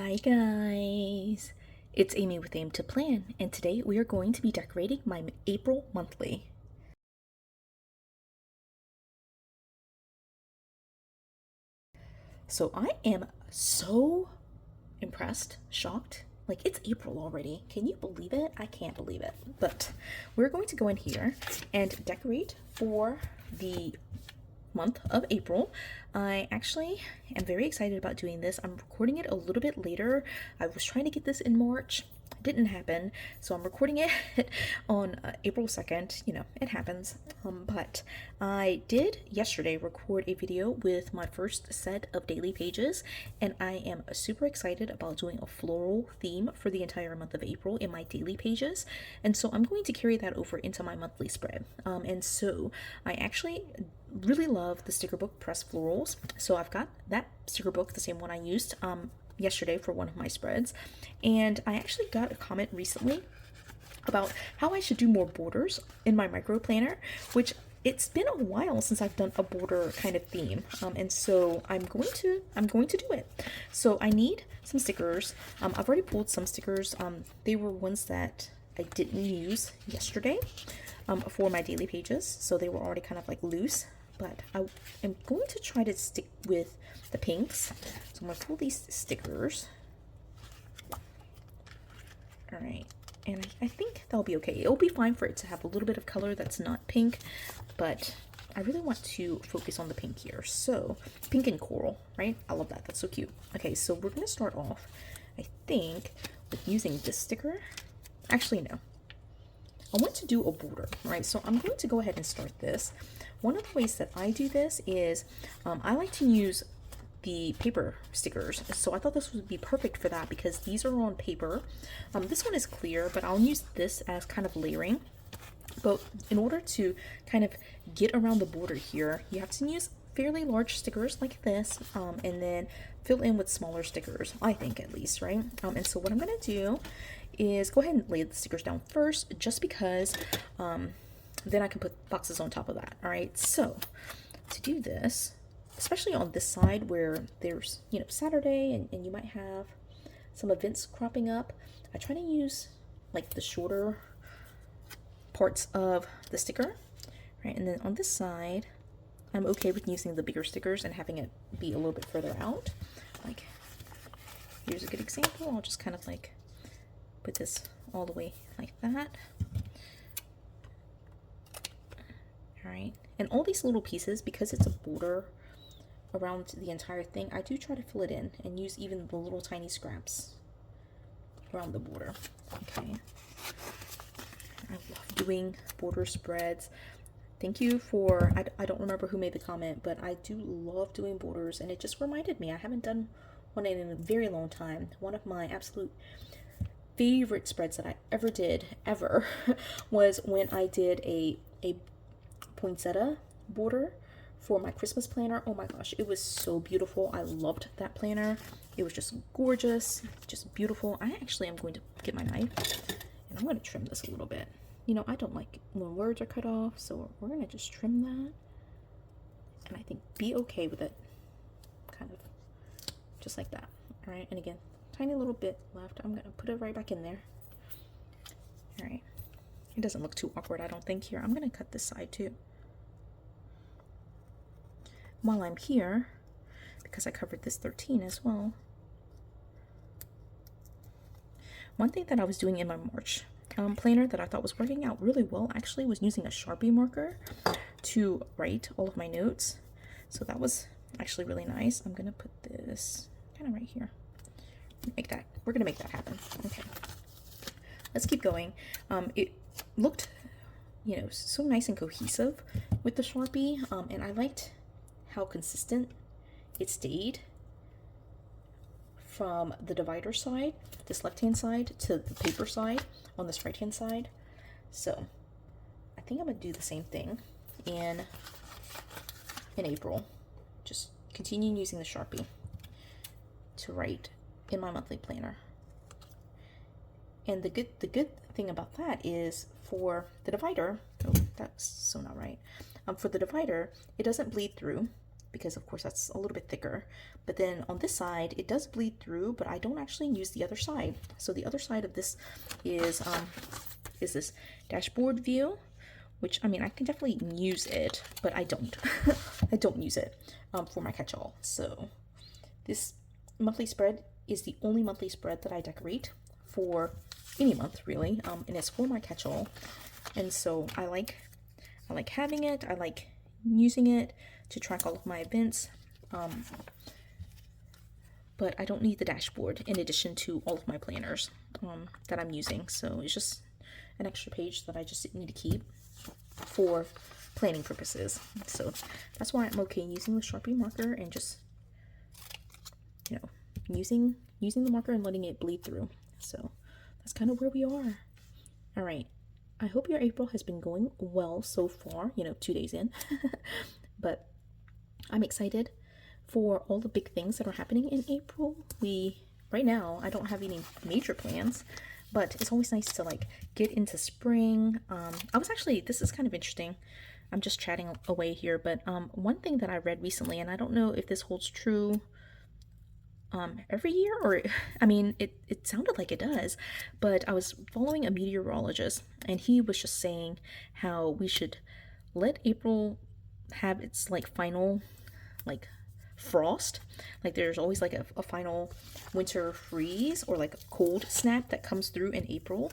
Hi guys, it's Amy with Aim to Plan, and today we are going to be decorating my April monthly. So I am so impressed, shocked. Like, it's April already. Can you believe it? I can't believe it. But we're going to go in here and decorate for the month of April. I actually am very excited about doing this. I'm recording it a little bit later. I was trying to get this in March. It didn't happen, so I'm recording it on April 2nd. You know, it happens. But I did yesterday record a video with my first set of daily pages, and I am super excited about doing a floral theme for the entire month of April in my daily pages. And so I'm going to carry that over into my monthly spread. And so I actually really love the sticker book Press Florals. So I've got that sticker book, the same one I used yesterday for one of my spreads. And I actually got a comment recently about how I should do more borders in my micro planner, which it's been a while since I've done a border kind of theme, and so I'm going to do it. So I need some stickers. I've already pulled some stickers. They were ones that I didn't use yesterday for my daily pages, so they were already kind of like loose. But I am going to try to stick with the pinks. So I'm going to pull these stickers. All right, and I think that'll be okay. It'll be fine for it to have a little bit of color that's not pink, but I really want to focus on the pink here. So pink and coral, right? I love that. That's so cute. Okay, so we're going to start off, I think, with using this sticker. Actually, no. I want to do a border, right? So I'm going to go ahead and start this. One of the ways that I do this is I like to use the paper stickers. So I thought this would be perfect for that because these are on paper. This one is clear, but I'll use this as kind of layering. But in order to kind of get around the border here, you have to use fairly large stickers like this, and then fill in with smaller stickers, I think at least, right? And so what I'm going to do is go ahead and lay the stickers down first, just because then I can put boxes on top of that. All right, so to do this, especially on this side where there's, you know, Saturday and you might have some events cropping up, I try to use like the shorter parts of the sticker, right? And then on this side, I'm okay with using the bigger stickers and having it be a little bit further out. Like, here's a good example. I'll just kind of like put this all the way like that. All right, and all these little pieces, because it's a border around the entire thing, I do try to fill it in and use even the little tiny scraps around the border. Okay, I love doing border spreads. Thank you for, I don't remember who made the comment, but I do love doing borders, and it just reminded me I haven't done one in a very long time. One of my absolute favorite spreads that I ever did, was when I did a poinsettia border for my Christmas planner. Oh my gosh, it was so beautiful. I loved that planner. It was just gorgeous, just beautiful. I actually am going to get my knife and I'm going to trim this a little bit. You know, I don't like when words are cut off, so we're going to just trim that. And I think be okay with it, kind of just like that. All right, and again, tiny little bit left. I'm going to put it right back in there. All right, it doesn't look too awkward, I don't think. Here, I'm going to cut this side too. While I'm here, because I covered this 13 as well, one thing that I was doing in my March planner that I thought was working out really well actually was using a Sharpie marker to write all of my notes. So that was actually really nice. I'm gonna put this kind of right here. We're gonna make that happen. Okay, let's keep going. It looked, you know, so nice and cohesive with the Sharpie, and I liked how consistent it stayed from the divider side, this left-hand side, to the paper side on this right-hand side. So I think I'm gonna do the same thing in April. Just continue using the Sharpie to write in my monthly planner. And the good thing about that is for the divider, oh, that's so not right. For the divider, it doesn't bleed through. because of course that's a little bit thicker. But then on this side, it does bleed through, but I don't actually use the other side. So the other side of this is this dashboard view, which, I mean, I can definitely use it, but I don't. I don't use it for my catch-all. So this monthly spread is the only monthly spread that I decorate for any month, really, and it's for my catch-all. And so I like having it. I like using it to track all of my events. But I don't need the dashboard in addition to all of my planners that I'm using. So it's just an extra page that I just need to keep for planning purposes. So that's why I'm okay using the Sharpie marker and just, you know, using the marker and letting it bleed through. So that's kind of where we are. All right. I hope your April has been going well so far, you know, 2 days in. But I'm excited for all the big things that are happening in April. Right now, I don't have any major plans, but it's always nice to like get into spring. This is kind of interesting. I'm just chatting away here, but one thing that I read recently, and I don't know if this holds true every year, or I mean, it sounded like it does, but I was following a meteorologist, and he was just saying how we should let April have its like final like frost. Like there's always like a final winter freeze or like a cold snap that comes through in April,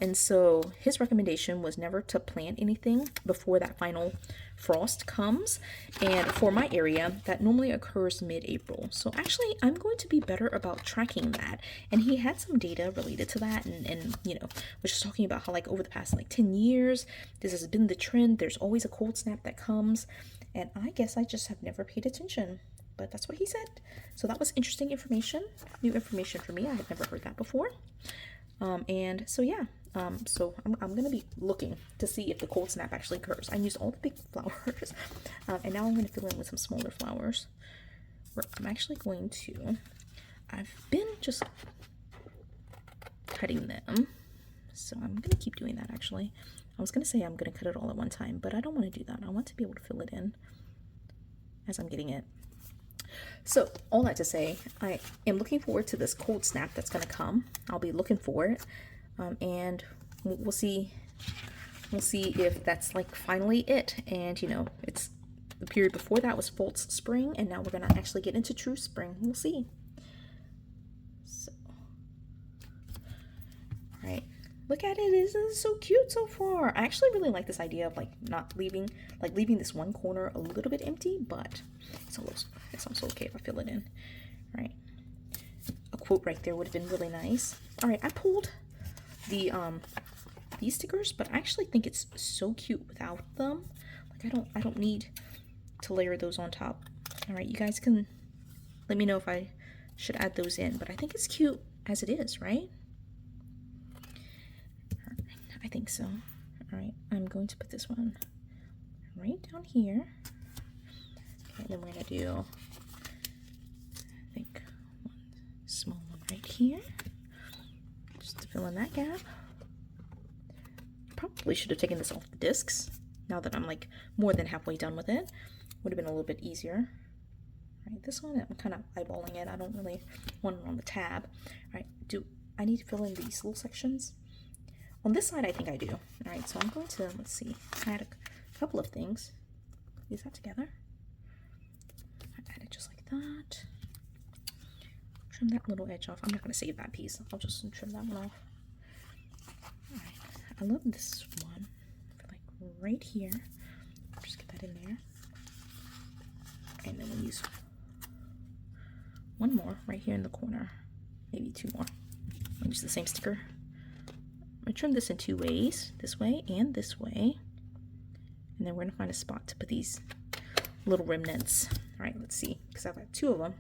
and so his recommendation was never to plant anything before that final frost comes. And for my area, that normally occurs mid-April. So actually I'm going to be better about tracking that, and he had some data related to that, and you know, was just talking about how like over the past like 10 years this has been the trend. There's always a cold snap that comes, and I guess I just have never paid attention, but that's what he said. So that was interesting information, new information for me. I had never heard that before. And so yeah, so I'm gonna be looking to see if the cold snap actually occurs. I used all the big flowers, and now I'm gonna fill in with some smaller flowers. Where I'm actually going to, I've been just cutting them, so I'm gonna keep doing that. Actually, I was gonna say I'm gonna cut it all at one time, but I don't want to do that. I want to be able to fill it in as I'm getting it. So all that to say, I am looking forward to this cold snap that's going to come. I'll be looking for it, and we'll see if that's like finally it. And you know, it's the period before that was false spring, and now we're going to actually get into true spring. We'll see. So, all right, look at it. Isn't it so cute so far? I actually really like this idea of like not leaving, like leaving this one corner a little bit empty, but it's also okay if I fill it in. All right, a quote right there would have been really nice. All right, I pulled the these stickers, but I actually think it's so cute without them. Like I don't need to layer those on top. All right, you guys can let me know if I should add those in, but I think it's cute as it is, right? I think so. All right, I'm going to put this one right down here. Okay, and then we're gonna do, I think, one small one right here, just to fill in that gap. Probably should have taken this off the discs. Now that I'm like more than halfway done with it, would have been a little bit easier. All right, this one I'm kind of eyeballing it. I don't really want it on the tab. All right, do I need to fill in these little sections? On this side, I think I do. All right, so I'm going to, let's see, add a couple of things. Is that together? I add it just like that. Trim that little edge off. I'm not going to save that piece. I'll just trim that one off. All right, I love this one. Like right here. Just get that in there. And then we'll use one more right here in the corner. Maybe two more. I'll use the same sticker. I'm going to trim this in two ways, this way and this way. And then we're going to find a spot to put these little remnants. All right, let's see, because I've got two of them.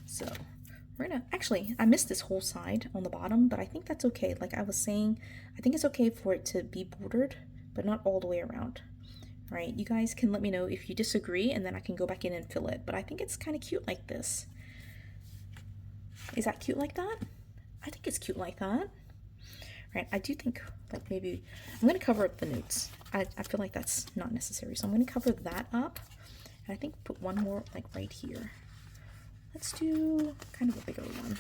So we're going to, actually, I missed this whole side on the bottom, but I think that's okay. Like I was saying, I think it's okay for it to be bordered, but not all the way around. All right, you guys can let me know if you disagree, and then I can go back in and fill it. But I think it's kind of cute like this. Is that cute like that? I think it's cute like that. Right, I do think like maybe I'm going to cover up the notes. I feel like that's not necessary, so I'm going to cover that up, And I think put one more like right here. Let's do kind of a bigger one.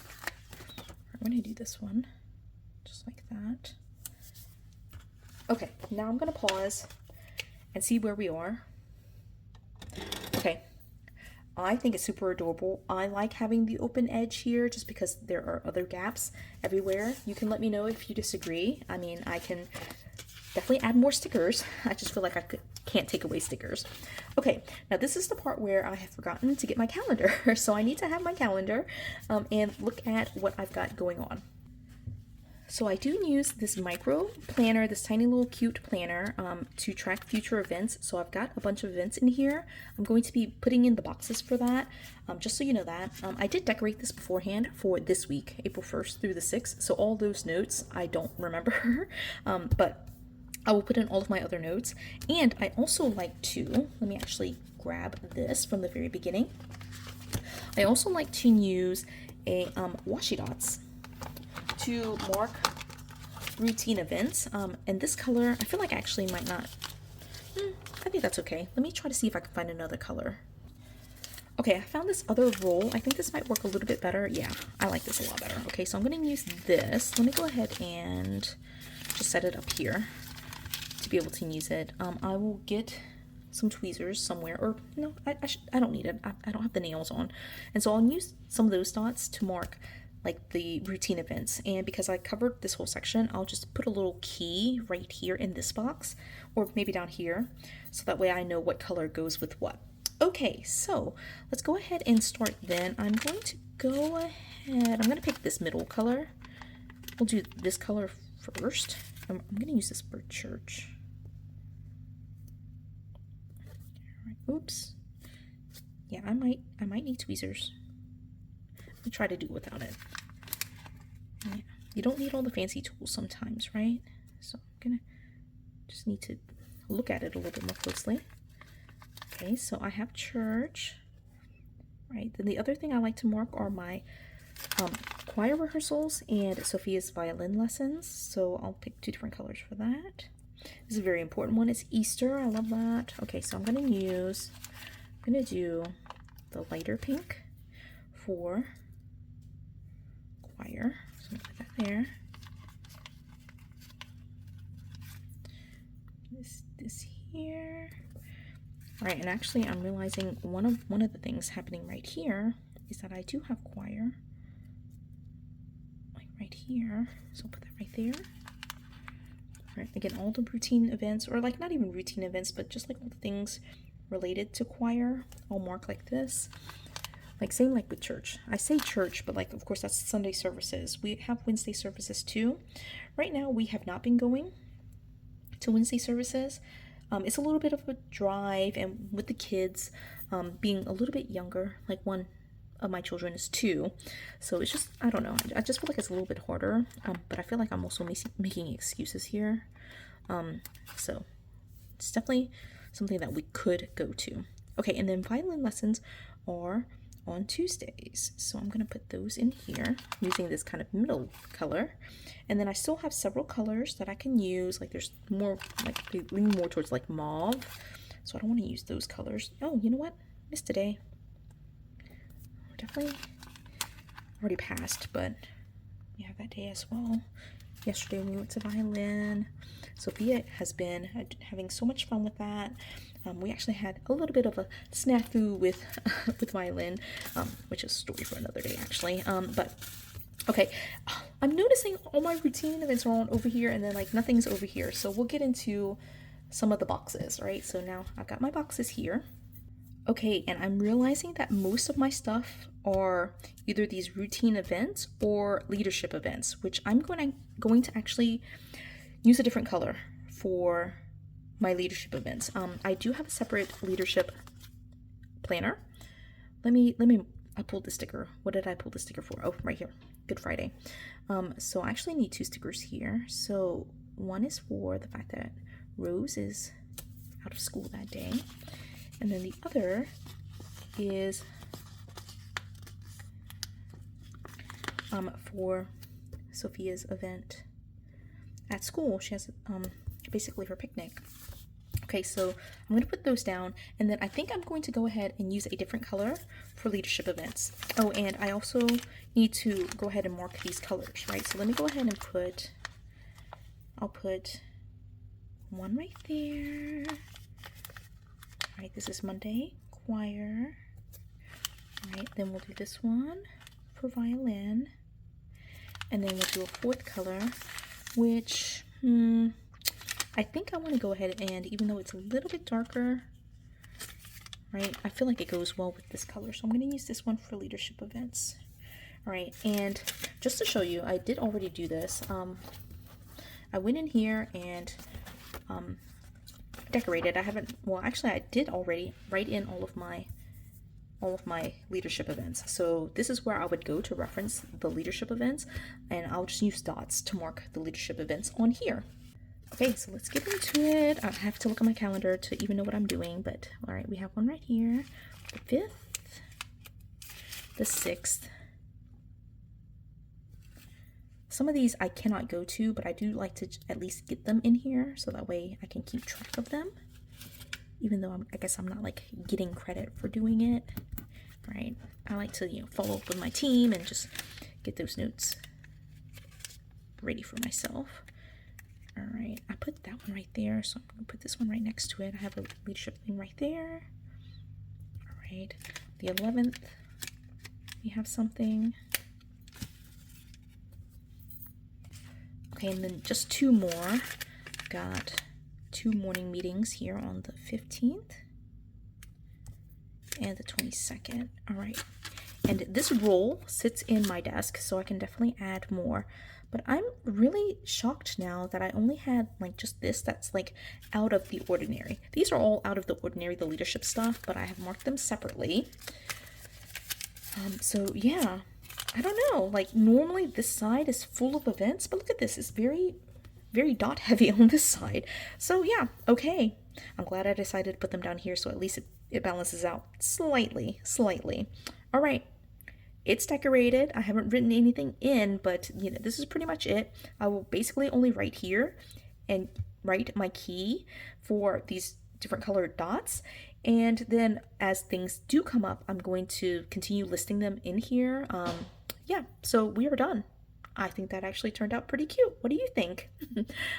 I'm going to do this one just like that. Okay, now I'm going to pause and see where we are. Okay, I think it's super adorable. I like having the open edge here just because there are other gaps everywhere. You can let me know if you disagree. I mean, I can definitely add more stickers. I just feel like I can't take away stickers. Okay, now this is the part where I have forgotten to get my calendar. So I need to have my calendar and look at what I've got going on. So I do use this micro planner, this tiny little cute planner to track future events. So I've got a bunch of events in here. I'm going to be putting in the boxes for that, just so you know that. I did decorate this beforehand for this week, April 1st through the 6th. So all those notes, I don't remember, but I will put in all of my other notes. And I also like to, let me actually grab this from the very beginning. I also like to use a washi dots to mark routine events. And this color, I feel like I actually might not, I think that's okay. Let me try to see if I can find another color. Okay, I found this other roll. I think this might work a little bit better. Yeah, I like this a lot better. Okay, so I'm gonna use this. Let me go ahead and just set it up here to be able to use it. I will get some tweezers somewhere, or no, I don't need it. I don't have the nails on. And so I'll use some of those dots to mark like the routine events. And because I covered this whole section, I'll just put a little key right here in this box, or maybe down here, so that way I know what color goes with what. Okay, so let's go ahead and start then. I'm going to go ahead, I'm gonna pick this middle color. We'll do this color first. I'm gonna use this for church. Oops. Yeah, I might need tweezers. Let me try to do without it. Yeah. You don't need all the fancy tools sometimes, right? So I'm gonna just need to look at it a little bit more closely. Okay, so I have church. Right, then the other thing I like to mark are my choir rehearsals and Sophia's violin lessons. So I'll pick two different colors for that. This is a very important one. It's Easter. I love that. Okay, so I'm gonna do the lighter pink for choir. So I'm gonna put that there. This here. All right, and actually I'm realizing one of the things happening right here is that I do have choir, like right here. So I'll put that right there. Right, again, all the routine events, or like not even routine events, but just like all the things related to choir, I'll mark like this. Like same like with church. I say church, but like of course that's Sunday services. We have Wednesday services too. Right now we have not been going to Wednesday services. It's a little bit of a drive, and with the kids being a little bit younger, like one of my children is 2, so it's just, I don't know, I just feel like it's a little bit harder, but I feel like I'm also making excuses here, so it's definitely something that we could go to. Okay, and then violin lessons are on Tuesdays, so I'm gonna put those in here using this kind of middle color. And then I still have several colors that I can use, like there's more, like they lean more towards like mauve, so I don't want to use those colors. Oh, you know what, missed today. Definitely already passed, but we have that day as well. Yesterday we went to violin. Sophia has been having so much fun with that. We actually had a little bit of a snafu with with violin, which is a story for another day actually. But okay, I'm noticing all my routine events are on over here, and then like nothing's over here. So we'll get into some of the boxes, right? So now I've got my boxes here. Okay, and I'm realizing that most of my stuff are either these routine events or leadership events, which I'm going to actually use a different color for my leadership events. I do have a separate leadership planner. I pulled the sticker. What did I pull the sticker for? Oh, right here, Good Friday. So I actually need 2 stickers here. So one is for the fact that Rose is out of school that day. And then the other is for Sophia's event at school. She has basically her picnic. Okay, so I'm going to put those down, and then I think I'm going to go ahead and use a different color for leadership events. Oh, and I also need to go ahead and mark these colors, right? So let me go ahead and I'll put one right there. All right, this is Monday choir. All right, then we'll do this one for violin, and then we'll do a fourth color, which I think I want to go ahead and, even though it's a little bit darker, right, I feel like it goes well with this color, so I'm going to use this one for leadership events. All right, and just to show you, I did already do this. I went in here and decorated. I haven't, well, actually I did already write in all of my leadership events. So this is where I would go to reference the leadership events, and I'll just use dots to mark the leadership events on here. Okay, so let's get into it. I have to look at my calendar to even know what I'm doing, but all right, we have one right here, the 5th, the 6th. Some of these I cannot go to, but I do like to at least get them in here so that way I can keep track of them, even though I guess I'm not like getting credit for doing it, right? I like to, you know, follow up with my team and just get those notes ready for myself. All right, I put that one right there, so I'm gonna put this one right next to it. I have a leadership thing right there. All right, the 11th, we have something. Okay, and then just two more. Got 2 morning meetings here on the 15th and the 22nd. All right, and this roll sits in my desk, so I can definitely add more. But I'm really shocked now that I only had like just this that's like out of the ordinary. These are all out of the ordinary, the leadership stuff, but I have marked them separately. So yeah, I don't know, like normally this side is full of events, but look at this, it's very dot heavy on this side. So yeah, okay, I'm glad I decided to put them down here, so at least it balances out slightly. All right, it's decorated. I haven't written anything in, but you know, this is pretty much it. I will basically only write here and write my key for these different colored dots, and then as things do come up, I'm going to continue listing them in here. Yeah, so we are done. I think that actually turned out pretty cute. What do you think?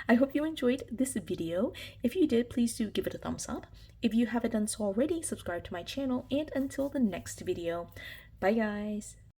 I hope you enjoyed this video. If you did, please do give it a thumbs up. If you haven't done so already, subscribe to my channel, and until the next video, bye guys.